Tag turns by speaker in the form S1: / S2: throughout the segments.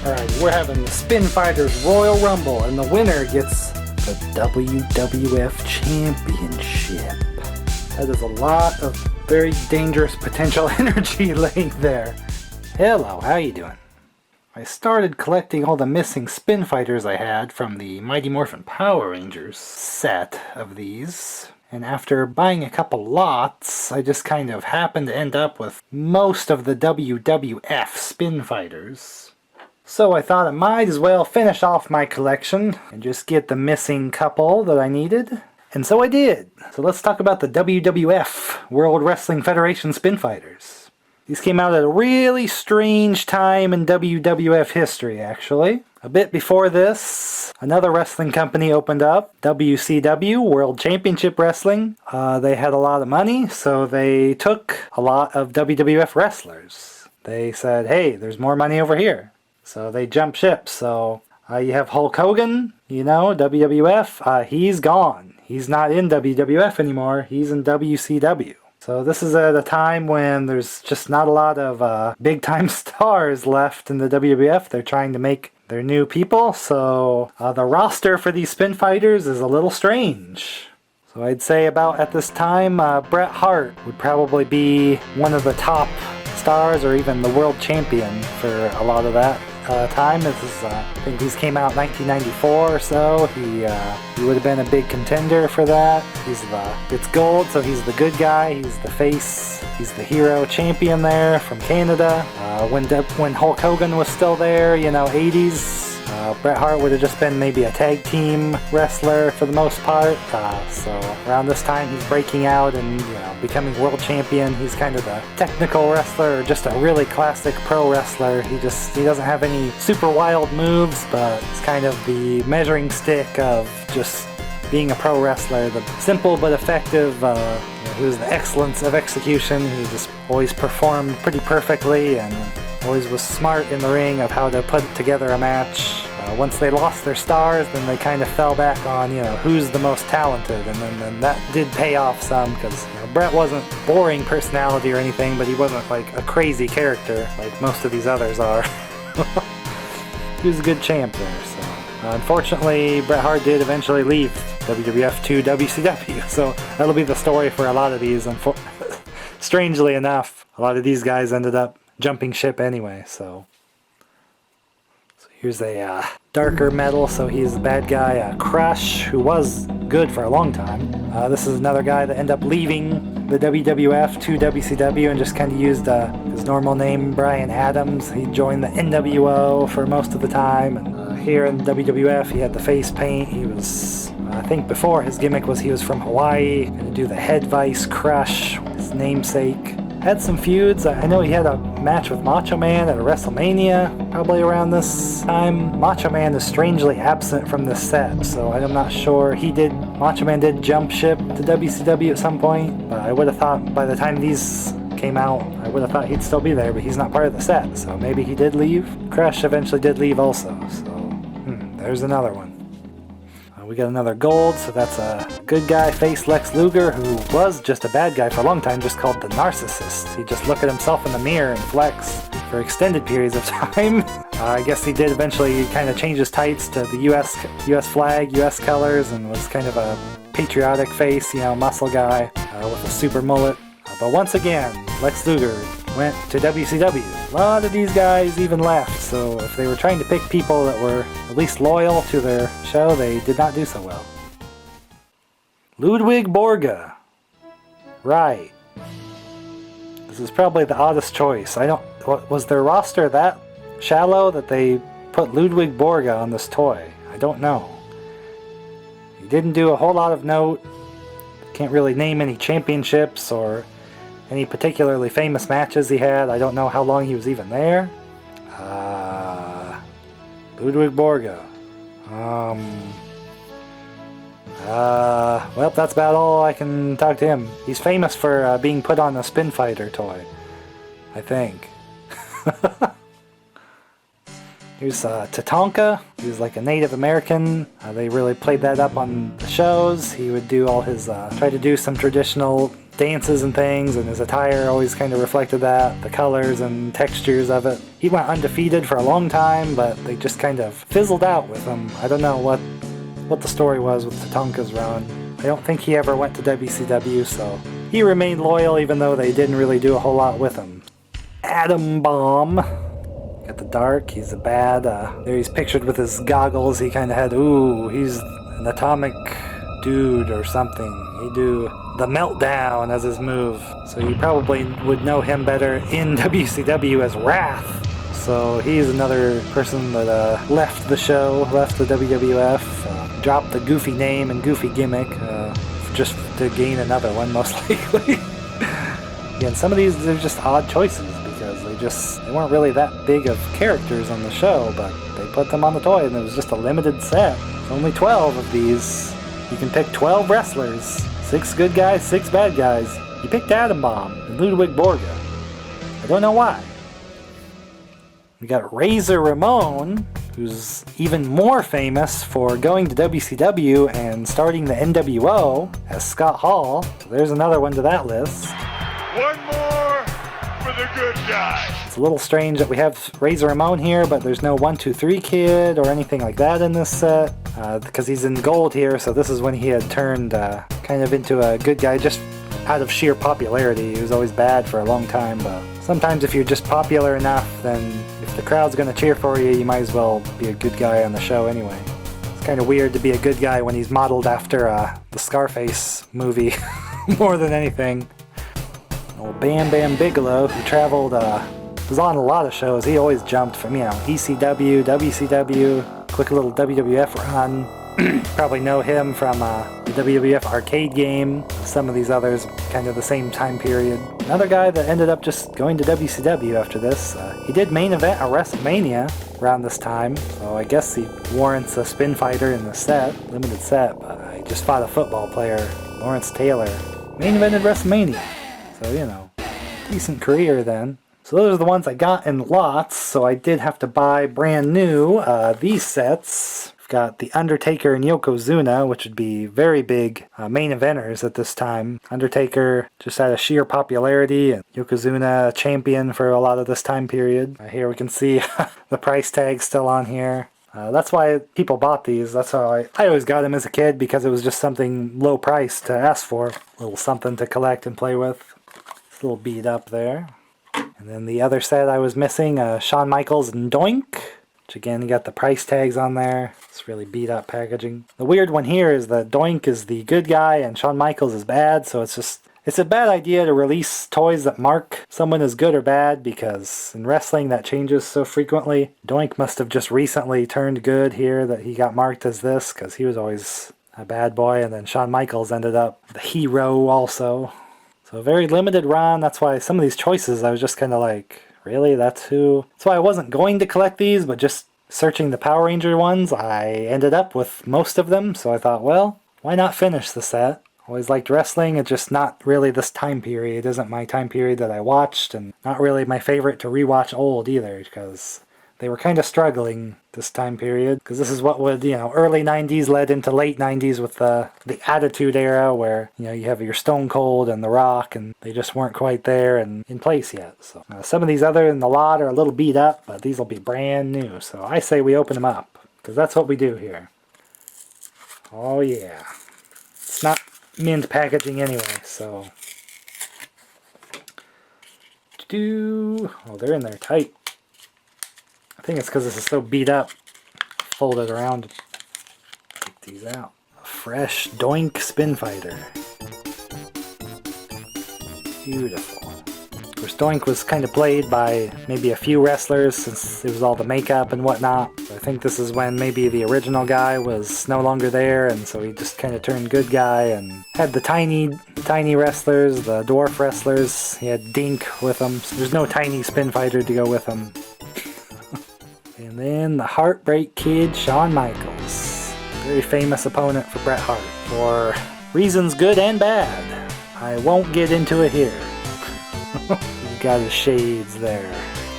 S1: Alright, we're having the Spin Fighters Royal Rumble, and the winner gets the WWF Championship. That is a lot of very dangerous potential energy laying there. Hello, how you doing? I started collecting all the missing Spin Fighters I had from the Mighty Morphin Power Rangers set of these. And after buying a couple lots, I just kind of happened to end up with most of the WWF Spin Fighters. So I thought I might as well finish off my collection and just get the missing couple that I needed. And so I did. So let's talk about the WWF, World Wrestling Federation Spin Fighters. These came out at a really strange time in WWF history, actually. A bit before this, another wrestling company opened up, WCW, World Championship Wrestling. They had a lot of money, so they took a lot of WWF wrestlers. They said, hey, there's more money over here. So they jumped ship. So you have Hulk Hogan, you know, WWF. He's gone. He's not in WWF anymore. He's in WCW. So this is at a time when there's just not a lot of big-time stars left in the WWF. They're trying to make their new people. So the roster for these Spin Fighters is a little strange. So I'd say about at this time, Bret Hart would probably be one of the top stars or even the world champion for a lot of that time. This is, I think these came out in 1994 or so. He would have been a big contender for that. It's gold, so he's the good guy. He's the face. He's the hero champion there from Canada. When Hulk Hogan was still there, you know, 80s. Bret Hart would have just been maybe a tag team wrestler for the most part. So around this time he's breaking out and becoming world champion. He's kind of the technical wrestler, or just a really classic pro wrestler. He doesn't have any super wild moves, but it's kind of the measuring stick of just being a pro wrestler. The simple but effective. He was the excellence of execution. He just always performed pretty perfectly and always was smart in the ring of how to put together a match. Once they lost their stars, then they kind of fell back on, who's the most talented, and then that did pay off some, because Bret wasn't boring personality or anything, but he wasn't like a crazy character like most of these others are. He was a good champ there, so. Unfortunately, Bret Hart did eventually leave WWF to WCW, so that'll be the story for a lot of these. Strangely enough, a lot of these guys ended up jumping ship anyway, so here's a darker metal, so he's the bad guy, Crush, who was good for a long time. This is another guy that ended up leaving the WWF to WCW and just kind of used his normal name, Brian Adams. He joined the NWO for most of the time, and here in WWF he had the face paint. He was, I think before his gimmick was he was from Hawaii, going to do the head vice Crush, his namesake. Had some feuds. I know he had a match with Macho Man at a WrestleMania, probably around this time. Macho Man is strangely absent from this set, so I'm not sure. Macho Man did jump ship to WCW at some point, but I would have thought by the time these came out, I would have thought he'd still be there, but he's not part of the set, so maybe he did leave. Crush eventually did leave also, so there's another one. We got another gold, so that's a good guy face Lex Luger, who was just a bad guy for a long time, just called the Narcissist. He'd just look at himself in the mirror and flex for extended periods of time. I guess he did eventually kind of change his tights to the US flag, US colors, and was kind of a patriotic face, muscle guy with a super mullet. But once again, Lex Luger went to WCW. A lot of these guys even left, so if they were trying to pick people that were at least loyal to their show, they did not do so well. Ludwig Borga. Right. This is probably the oddest choice. Was their roster that shallow that they put Ludwig Borga on this toy? I don't know. He didn't do a whole lot of note. Can't really name any championships or any particularly famous matches he had. I don't know how long he was even there. Ludwig Borga. Well, that's about all I can talk to him. He's famous for being put on a Spin Fighter toy, I think. Here's Tatanka. He was like a Native American. They really played that up on the shows. He would do all his, try to do some traditional dances and things, and his attire always kind of reflected that, the colors and textures of it. He went undefeated for a long time, but they just kind of fizzled out with him. I don't know what the story was with Tatanka's run. I don't think he ever went to WCW, so he remained loyal even though they didn't really do a whole lot with him. Adam Bomb. Got the dark, he's a bad, there he's pictured with his goggles. He kind of had, he's an atomic dude or something. He'd do the meltdown as his move. So you probably would know him better in WCW as Wrath. So he's another person that left the show, left the WWF, dropped the goofy name and goofy gimmick, just to gain another one most likely. Again, some of these, they're just odd choices because they weren't really that big of characters on the show, but they put them on the toy and it was just a limited set. It's only 12 of these. You can pick 12 wrestlers, 6 good guys, 6 bad guys. You picked Adam Bomb and Ludwig Borga. I don't know why. We got Razor Ramon, who's even more famous for going to WCW and starting the NWO as Scott Hall. So there's another one to that list.
S2: One more for the good guy.
S1: It's a little strange that we have Razor Ramon here, but there's no 1, 2, 3 Kid or anything like that in this set, because he's in gold here, so this is when he had turned kind of into a good guy just out of sheer popularity. He was always bad for a long time, but sometimes if you're just popular enough, then if the crowd's going to cheer for you, you might as well be a good guy on the show anyway. It's kind of weird to be a good guy when he's modeled after the Scarface movie more than anything. Old Bam Bam Bigelow, who traveled, was on a lot of shows. He always jumped from, ECW, WCW, quick little WWF run. Probably know him from the WWF arcade game. Some of these others, kind of the same time period. Another guy that ended up just going to WCW after this. He did main event at WrestleMania around this time, so I guess he warrants a spin fighter in the set, limited set, but he just fought a football player, Lawrence Taylor. Main evented WrestleMania, so decent career then. So those are the ones I got in lots, so I did have to buy brand new these sets. We've got The Undertaker and Yokozuna, which would be very big main eventers at this time. Undertaker just out of sheer popularity, and Yokozuna champion for a lot of this time period. Here we can see the price tag still on here. That's why people bought these. That's how I always got them as a kid, because it was just something low price to ask for. A little something to collect and play with. It's a little beat up there. And then the other set I was missing, Shawn Michaels and Doink. Which again, you got the price tags on there. It's really beat up packaging. The weird one here is that Doink is the good guy and Shawn Michaels is bad, so it's a bad idea to release toys that mark someone as good or bad, because in wrestling that changes so frequently. Doink must have just recently turned good here that he got marked as this, because he was always a bad boy, and then Shawn Michaels ended up the hero also. So a very limited run. That's why some of these choices I was just kind of like, really? That's why I wasn't going to collect these, but just searching the Power Ranger ones, I ended up with most of them, so I thought, well, why not finish the set? Always liked wrestling, it's just not really this time period. It isn't my time period that I watched, and not really my favorite to rewatch old either, because they were kind of struggling this time period, because this is what would, early 90s led into late 90s with the Attitude Era, where, you have your Stone Cold and The Rock, and they just weren't quite there and in place yet. So some of these other in the lot are a little beat up, but these will be brand new. So I say we open them up, because that's what we do here. Oh yeah. It's not mint packaging anyway, so... Oh, they're in there tight. I think it's because this is so beat up. Fold it around. Take these out. A fresh Doink Spin Fighter. Beautiful. Of course, Doink was kind of played by maybe a few wrestlers since it was all the makeup and whatnot. I think this is when maybe the original guy was no longer there, and so he just kind of turned good guy and had the tiny wrestlers, the dwarf wrestlers. He had Dink with him. So there's no tiny Spin Fighter to go with him. And then the Heartbreak Kid, Shawn Michaels. Very famous opponent for Bret Hart. For reasons good and bad. I won't get into it here. He's got his shades there.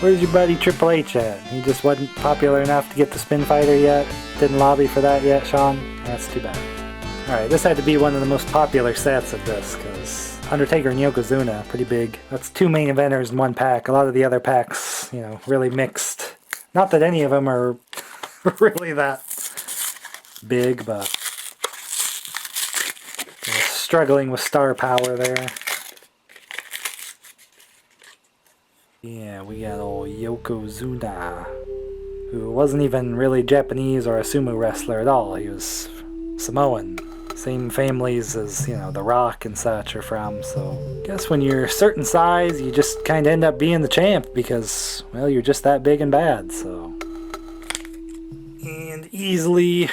S1: Where's your buddy Triple H at? He just wasn't popular enough to get the Spin Fighter yet? Didn't lobby for that yet, Shawn? That's too bad. Alright, this had to be one of the most popular sets of this, because Undertaker and Yokozuna, pretty big. That's 2 main eventers in one pack. A lot of the other packs, really mixed. Not that any of them are really that big, but struggling with star power there. Yeah, we got old Yokozuna, who wasn't even really Japanese or a sumo wrestler at all. He was Samoan. Same families as, The Rock and such are from, so I guess when you're a certain size, you just kind of end up being the champ because, well, you're just that big and bad, so. And easily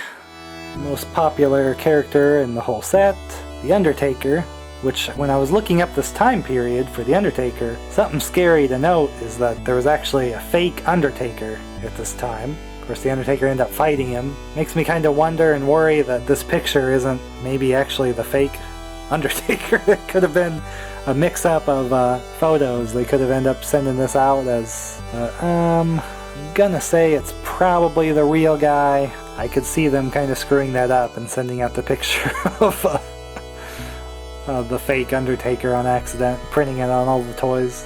S1: the most popular character in the whole set, The Undertaker, which when I was looking up this time period for The Undertaker, something scary to note is that there was actually a fake Undertaker at this time. Of course, The Undertaker ended up fighting him. Makes me kind of wonder and worry that this picture isn't maybe actually the fake Undertaker. It could have been a mix-up of photos. They could have ended up sending this out as... I'm gonna say it's probably the real guy. I could see them kind of screwing that up and sending out the picture of the fake Undertaker on accident, printing it on all the toys.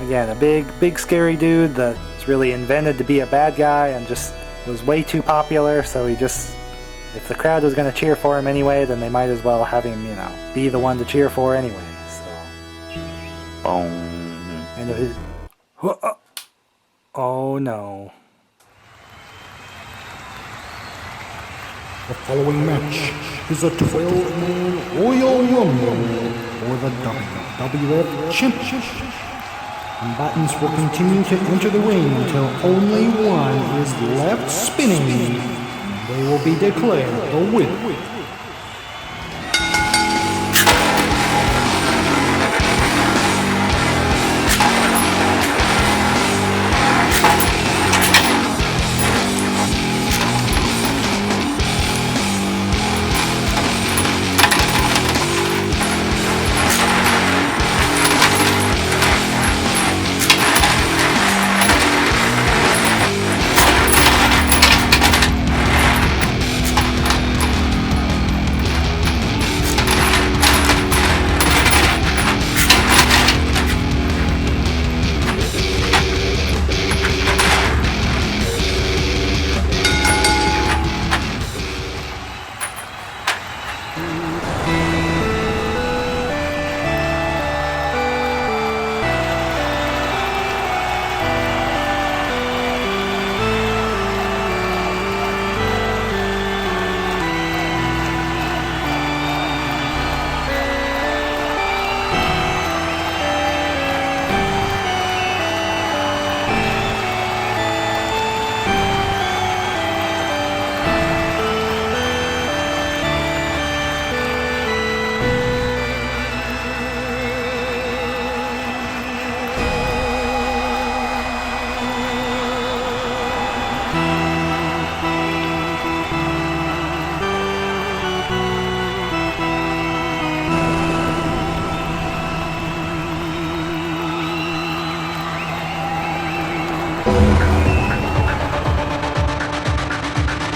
S1: Again, a big scary dude that really invented to be a bad guy and just was way too popular, so if the crowd was going to cheer for him anyway, then they might as well have him, be the one to cheer for anyway, so.
S3: Boom.
S1: And oh no.
S4: The following match is a 12-man Royal Rumble for the WWF Championship. Combatants will continue to enter the ring until only one is left spinning. They will be declared the winner.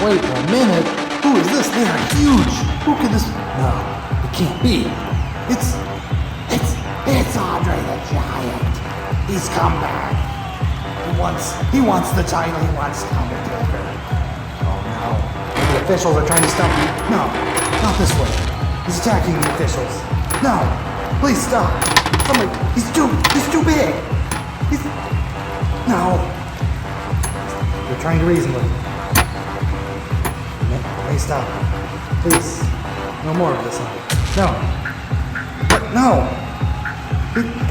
S4: Wait a minute. Who is this? They are huge. Who could this? No, it can't be. It's Andre the Giant. He's come back. He wants the title. He wants Undertaker. Oh no. The officials are trying to stop me. No, not this way. He's attacking the officials. No, please stop. Somebody, he's too big. No. They're trying to reason with him. Hey, stop. Please. No more of this. No. What? No.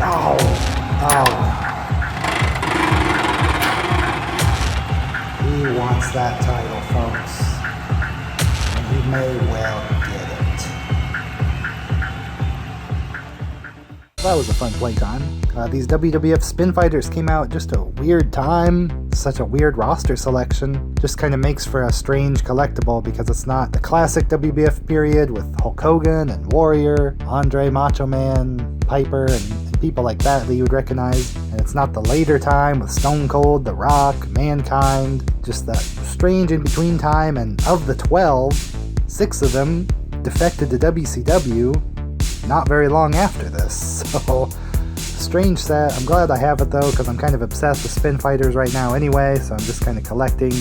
S4: Oh. He wants that title, folks. And he may well get it.
S1: That was a fun playtime. These WWF Spin Fighters came out just a weird time. Such a weird roster selection. Just kind of makes for a strange collectible because it's not the classic WWF period with Hulk Hogan and Warrior, Andre Macho Man, Piper, and people like that you would recognize. And it's not the later time with Stone Cold, The Rock, Mankind. Just that strange in-between time. And of the 12, 6 of them defected to WCW. not very long after this. So, strange set. I'm glad I have it though, because I'm kind of obsessed with Spin Fighters right now anyway, so I'm just kind of collecting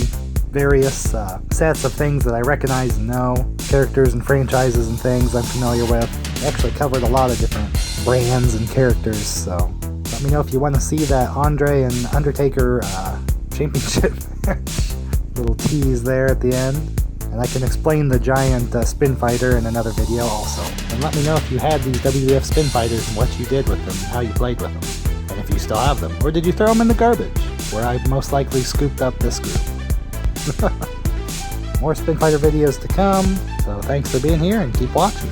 S1: various sets of things that I recognize and know, characters and franchises and things I'm familiar with. I actually covered a lot of different brands and characters, so let me know if you want to see that Andre and Undertaker championship match. Little tease there at the end. And I can explain the giant Spin Fighter in another video also. And let me know if you had these WWF Spin Fighters and what you did with them, how you played with them. And if you still have them. Or did you throw them in the garbage, where I most likely scooped up this group. More Spin Fighter videos to come, so thanks for being here and keep watching.